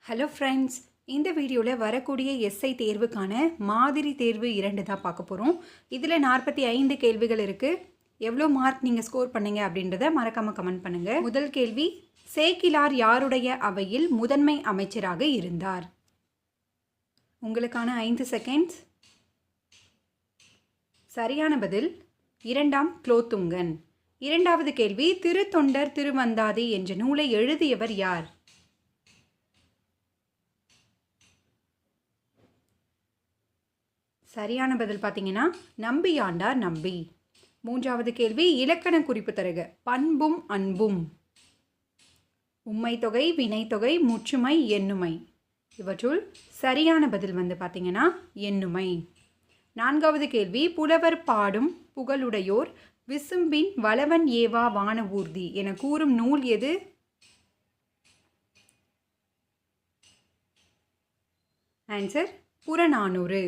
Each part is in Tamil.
ஹலோ ஃப்ரெண்ட்ஸ், இந்த வீடியோவில் வரக்கூடிய எஸ்ஐ தேர்வுக்கான மாதிரி தேர்வு 2 தான் பார்க்க போகிறோம். இதில் 45 கேள்விகள் இருக்குது. எவ்வளோ மார்க் நீங்கள் ஸ்கோர் பண்ணீங்க அப்படின்றத மறக்காமல் கமெண்ட் பண்ணுங்கள். முதல் கேள்வி, சேக்கிலார் யாருடைய அவையில் முதன்மை அமைச்சராக இருந்தார்? உங்களுக்கான 5 செகண்ட்ஸ். சரியான பதில் இரண்டாம் குலோத்துங்கன். இரண்டாவது கேள்வி, திருத்தொண்டர் திருவந்தாதி என்ற நூலை எழுதியவர் யார்? சரியான பதில் பார்த்தீங்கன்னா நம்பியாண்டார் நம்பி. மூன்றாவது கேள்வி, இலக்கண குறிப்பு தருக. பண்பும் அன்பும். உம்மை தொகை, வினைத்தொகை, முற்றுமை, எண்ணுமை. இவற்றுள் சரியான பதில் பார்த்தீங்கன்னா எண்ணுமை. நான்காவது கேள்வி, புலவர் பாடும் புகழுடையோர் விசும்பின் வளவன் ஏவா வான ஊர்தி என கூறும் நூல் எது? ஆன்சர் புறநானூறு.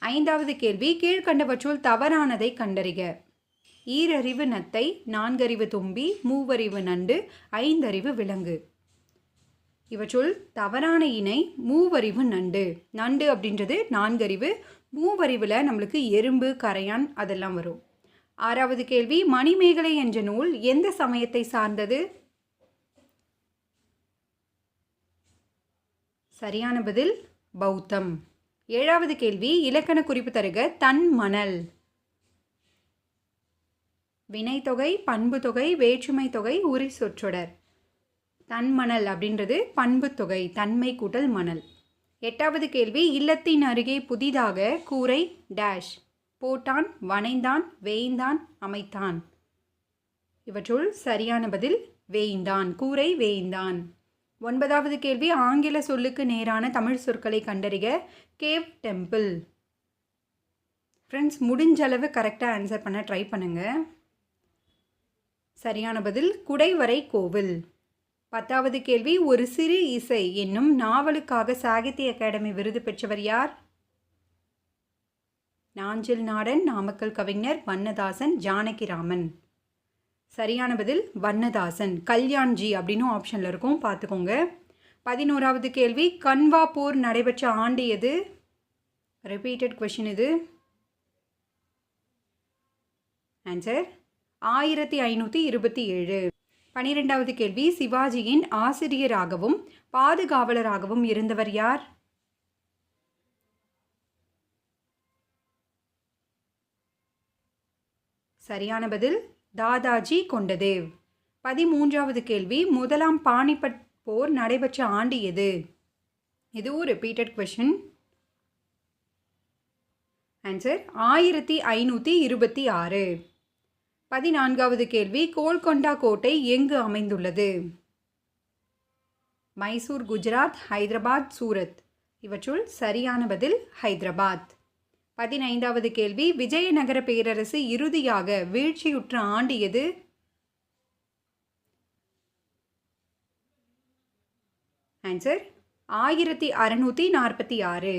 ஐந்தாவது கேள்வி, கீழ்கண்டவற்றுள் தவறானதை கண்டறிக. ஈரறிவு நத்தை, நான்கறிவு தும்பி, மூவறிவு நண்டு, ஐந்தறிவு விலங்கு. இவற்றுள் தவறான இணை மூவறிவு நண்டு. நண்டு அப்படின்றது நான்கறிவு, மூவறிவில் நம்மளுக்கு எறும்பு, கரையான் அதெல்லாம் வரும். ஆறாவது கேள்வி, மணிமேகலை என்ற நூல் எந்த சமயத்தை சார்ந்தது? சரியான பதில் பௌத்தம். ஏழாவது கேள்வி, இலக்கண குறிப்பு தருக. தன் மணல். வினைத்தொகை, பண்பு தொகை, வேற்றுமை தொகை, உரி சொற்றொடர். தன்மணல் அப்படின்றது பண்பு தொகை, தன்மை கூட்டல் மணல். எட்டாவது கேள்வி, இல்லத்தின் அருகே புதிதாக கூரை டேஷ் போட்டான், வனைந்தான், வேய்ந்தான், அமைத்தான். இவற்றுள் சரியான பதில் வேய்ந்தான், கூரை வேய்ந்தான். ஒன்பதாவது கேள்வி, ஆங்கில சொல்லுக்கு நேரான தமிழ் சொற்களை கண்டறிக. Cave, temple. ஃப்ரெண்ட்ஸ், முடிஞ்சளவு கரெக்டாக ஆன்சர் பண்ண ட்ரை பண்ணுங்க. சரியான பதில் குடைவரை கோவில். பத்தாவது கேள்வி, ஒரு சிறு இசை என்னும் நாவலுக்காக சாகித்ய அகாடமி விருது பெற்றவர் யார்? நாஞ்சில் நாடன், நாமக்கல் கவிஞர், வண்ணதாசன், ஜானகிராமன். சரியான பதில் வண்ணதாசன். கல்யாண்ஜி அப்படின்னு ஆப்ஷனில் இருக்கும், பார்த்துக்கோங்க. 11வது கேள்வி, கன்வா போர் நடைபெற்ற ஆண்டு எது? ரிப்பீட்டட் கொஷின் இது. ஆன்சர் 1527. 12வது கேள்வி, சிவாஜியின் ஆசிரியராகவும் பாதுகாவலராகவும் இருந்தவர் யார்? சரியான பதில் தாதாஜி கொண்டதேவ். 13வது கேள்வி, முதலாம் பானிபட் போர் நடைபெற்ற ஆண்டு எது? இதுவும் ரிப்பீட்டட் கொஷின். ஆன்சர் 1526. 14வது கேள்வி, கோல்கொண்டா கோட்டை எங்கு அமைந்துள்ளது? மைசூர், குஜராத், ஹைதராபாத், சூரத். இவற்றுள் சரியான பதில் ஹைதராபாத். 15வது கேள்வி, விஜயநகர பேரரசு இறுதியாக வீழ்ச்சியுற்ற ஆண்டு எது? ஆன்சர் 1646.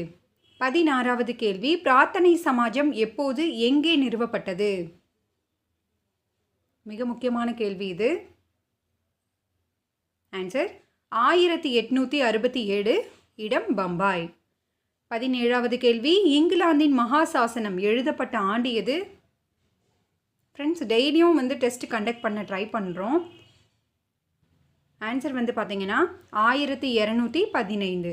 16வது கேள்வி, பிரார்த்தனை சமாஜம் எப்போது எங்கே நிறுவப்பட்டது? மிக முக்கியமான கேள்வி இது. ஆன்சர் 1867. இடம் பம்பாய். 17வது கேள்வி, இங்கிலாந்தின் மகாசாசனம் எழுதப்பட்ட ஆண்டு எது? ஃப்ரெண்ட்ஸ், டெய்லியும் டெஸ்ட் கண்டக்ட் பண்ண ட்ரை பண்ணுறோம். ஆன்சர் பார்த்தீங்கன்னா 1215.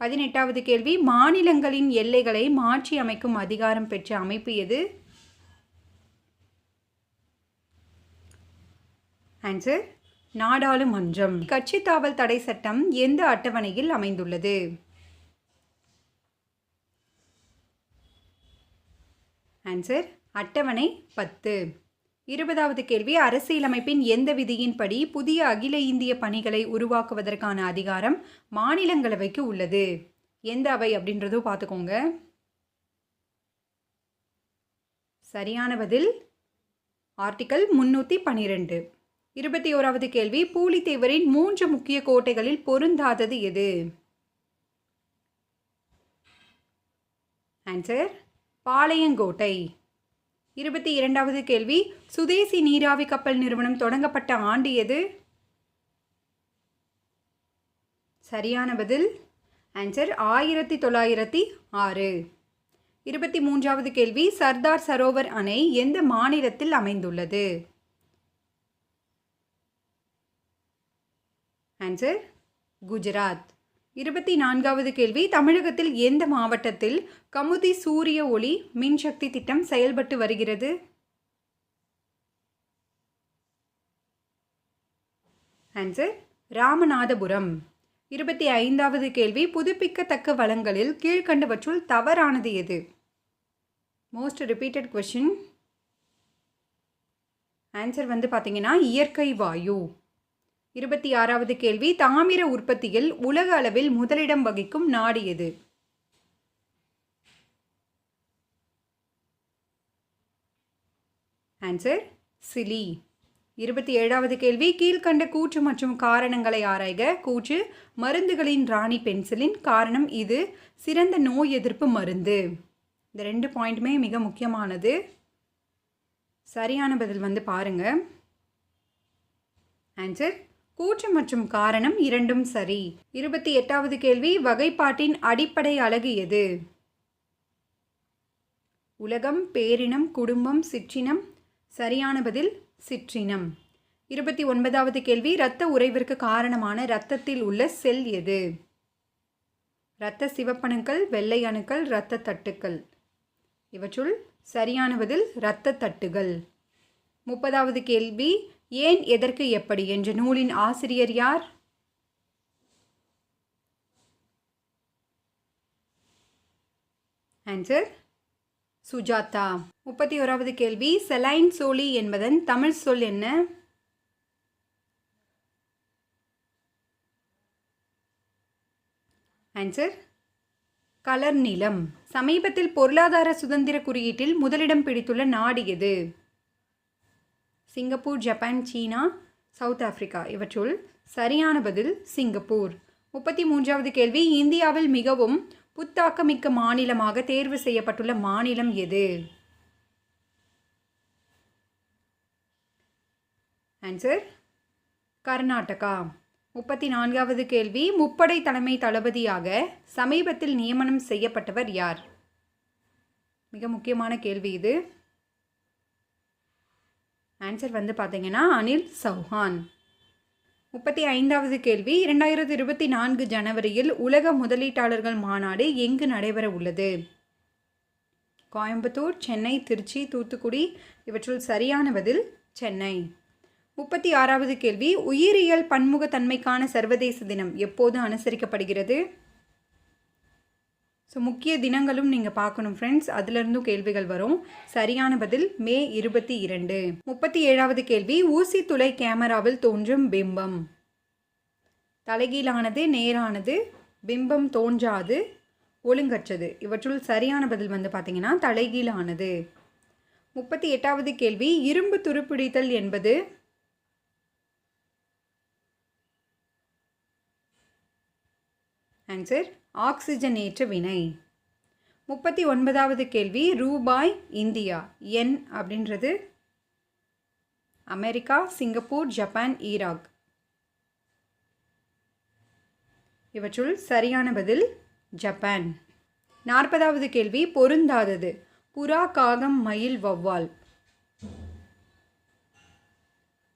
18வது கேள்வி, மாநிலங்களின் எல்லைகளை மாற்றி அமைக்கும் அதிகாரம் பெற்ற அமைப்பு எது? ஆன்சர் நாடாளுமன்றம். கட்சித்தாவல் தடை சட்டம் எந்த அட்டவணையில் அமைந்துள்ளது? ஆன்சர் அட்டவணை 10. 20வது கேள்வி, அரசியலமைப்பின் எந்த விதியின்படி புதிய அகில இந்திய பணிகளை உருவாக்குவதற்கான அதிகாரம் மாநிலங்களவைக்கு உள்ளது? எந்த அவை அப்படின்றதும் பார்த்துக்கோங்க. சரியான பதில் ஆர்டிக்கல் 312. 21வது கேள்வி, பூலித்தேவரின் 3 முக்கிய கோட்டைகளில் பொருந்தாதது எது? ஆன்சர் பாளையங்கோட்டை. 22வது கேள்வி, சுதேசி நீராவி கப்பல் நிறுவனம் தொடங்கப்பட்ட ஆண்டு எது? சரியான பதில் ஆன்சர் 1906. 23வது கேள்வி சர்தார் சரோவர் அணை எந்த மாநிலத்தில் அமைந்துள்ளது? ஆன்சர் குஜராத். 24வது கேள்வி தமிழகத்தில் எந்த மாவட்டத்தில் கமுதி சூரிய ஒளி மின்சக்தி திட்டம் செயல்பட்டு வருகிறது? ஆன்சர் ராமநாதபுரம். 25வது கேள்வி புதுப்பிக்கத்தக்க வளங்களில் கீழ்கண்டவற்றுள் தவறானது எது? Most repeated question. ஆன்சர் பார்த்தீங்கன்னா இயற்கை வாயு. 26வது கேள்வி தாமிர உற்பத்தியில் உலக அளவில் முதலிடம் வகிக்கும் நாடு எது? Answer Chile. 27வது கேள்வி கீழ்கண்ட கூற்று மற்றும் காரணங்களை ஆராய்க. கூற்று மருந்துகளின் ராணி பென்சிலின். காரணம் இது சிறந்த நோய் எதிர்ப்பு மருந்து. இந்த 2 பாயிண்ட்டுமே மிக முக்கியமானது. சரியான பதில் பாருங்க. ஆன்சர் கூற்று மற்றும் காரணம் இரண்டும் சரி. 28வது கேள்வி வகைப்பாட்டின் அடிப்படை அலகு எது? உலகம், பேரினம், குடும்பம், சிற்றினம். சரியான பதில் சிற்றினம். 29வது கேள்வி இரத்த உறைவிற்கு காரணமான இரத்தத்தில் உள்ள செல் எது? இரத்த சிவப்பணுக்கள், வெள்ளை அணுக்கள், இரத்த தட்டுக்கள். இவற்றுள் சரியான பதில் இரத்த தட்டுகள். 30வது கேள்வி ஏன் எதற்கு எப்படி என்ற நூலின் ஆசிரியர் யார்? ஆன்சர் சுஜாதா. 31வது கேள்வி செலைன் சோலி என்பதன் தமிழ் சொல் என்ன? ஆன்சர் கலர் நிலம். சமீபத்தில் பொருளாதார சுதந்திர குறியீட்டில் முதலிடம் பிடித்துள்ள நாடு எது? சிங்கப்பூர், ஜப்பான், சீனா, சவுத் ஆப்பிரிக்கா. இவற்றுள் சரியான பதில் சிங்கப்பூர். 33வது கேள்வி இந்தியாவில் மிகவும் புத்தாக்கமிக்க மாநிலமாக தேர்வு செய்யப்பட்டுள்ள மாநிலம் எது? ஆன்சர் கர்நாடகா. 34வது கேள்வி முப்படை தலைமை தளபதியாக சமீபத்தில் நியமனம் செய்யப்பட்டவர் யார்? மிக முக்கியமான கேள்வி இது. ஆன்சர் பார்த்தீங்கன்னா அனில் சௌஹான். 35வது கேள்வி 2024 ஜனவரியில் உலக முதலீட்டாளர்கள் மாநாடு எங்கு நடைபெற உள்ளது? கோயம்புத்தூர், சென்னை, திருச்சி, தூத்துக்குடி. இவற்றுள் சரியான பதில் சென்னை. 36வது கேள்வி உயிரியல் பன்முகத்தன்மைக்கான சர்வதேச தினம் எப்போது அனுசரிக்கப்படுகிறது? ஸோ முக்கிய தினங்களும் நீங்கள் பார்க்கணும் ஃப்ரெண்ட்ஸ், அதிலிருந்தும் கேள்விகள் வரும். சரியான பதில் மே 22. 37வது கேள்வி ஊசி துளை கேமராவில் தோன்றும் பிம்பம் தலைகீழானது, நேரானது, பிம்பம் தோன்றாது, ஒழுங்கற்றது. இவற்றுள் சரியான பதில் பார்த்தீங்கன்னா தலைகீழானது. 38வது கேள்வி இரும்பு துருப்பிடித்தல் என்பது? ஆன்சர் ஆக்சிஜனேற்ற வினை. 39வது கேள்வி ரூபாய் இந்தியா என் அப்படின்றது அமெரிக்கா, சிங்கப்பூர், ஜப்பான், ஈராக். இவற்றுள் சரியான பதில் ஜப்பான். 40வது கேள்வி பொருந்தாதது புறா, காகம், மயில், வௌவால்.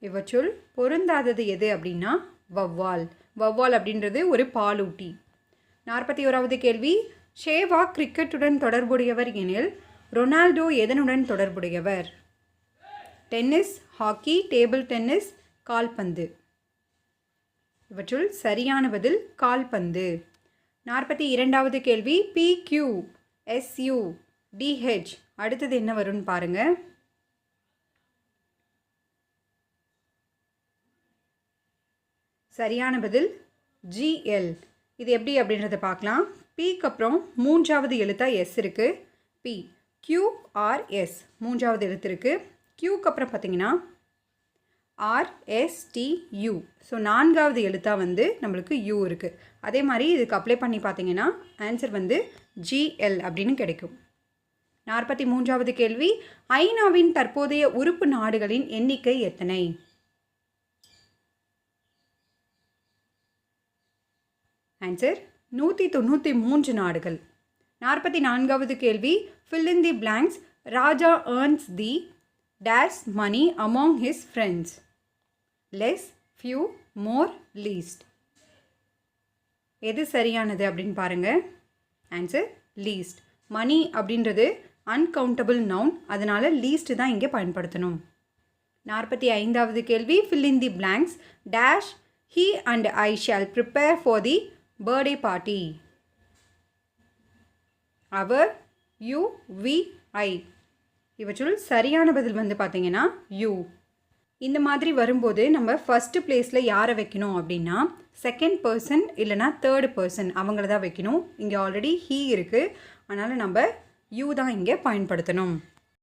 இவற்றுள் பொருந்தாதது எது அப்படின்னா வௌவால். வௌவால் அப்படின்றது ஒரு பாலூட்டி. 41வது கேள்வி ஷேவாக் கிரிக்கெட்டுடன் தொடர்புடையவர் எனில் ரொனால்டோ எதனுடன் தொடர்புடையவர்? டென்னிஸ், ஹாக்கி, டேபிள் டென்னிஸ், கால்பந்து. இவற்றுள் சரியான பதில் கால்பந்து. 42வது கேள்வி PQSUDH அடுத்தது என்ன வரும்னு பாருங்க. சரியான பதில் GL. இது எப்படி அப்படின்றத பார்க்கலாம். பிக்கு அப்புறம் 3வது எழுத்தாக எஸ் இருக்குது. பி QRS 3வது எழுத்து இருக்குது. க்யூக்கு அப்புறம் பார்த்தீங்கன்னா RSTU. ஸோ 4வது எழுத்தாக நம்மளுக்கு U இருக்குது. அதே மாதிரி இதுக்கு அப்ளை பண்ணி பார்த்தீங்கன்னா ஆன்சர் GL அப்படின்னு கிடைக்கும். 43வது கேள்வி ஐநாவின் தற்போதைய உறுப்பு நாடுகளின் எண்ணிக்கை எத்தனை? ஆன்சர் 193 நாடுகள். 44வது கேள்வி fill in the blanks. Raja earns the dash money among his friends. less, few, more, least. எது சரியானது அப்படின்னு பாருங்க. Answer least. மணி அப்படின்றது அன்கவுண்டபிள் நவுன், அதனால லீஸ்ட் தான் இங்கே பயன்படுத்தணும். 45வது கேள்வி fill in the blanks. dash he and I shall prepare for the birthday party. அவர், யூ, வி, ஐ. இவற்றுள் சரியான பதில் வந்து பார்த்தீங்கன்னா யூ. இந்த மாதிரி வரும்போது நம்ம ஃபஸ்ட்டு பிளேஸில் யாரை வைக்கணும் அப்படின்னா செகண்ட் பர்சன் இல்லைனா தேர்டு பர்சன் அவங்கள தான் வைக்கணும். இங்கே ஆல்ரெடி ஹீ இருக்குது, அதனால் நம்ம யூ தான் இங்கே பயன்படுத்தணும்.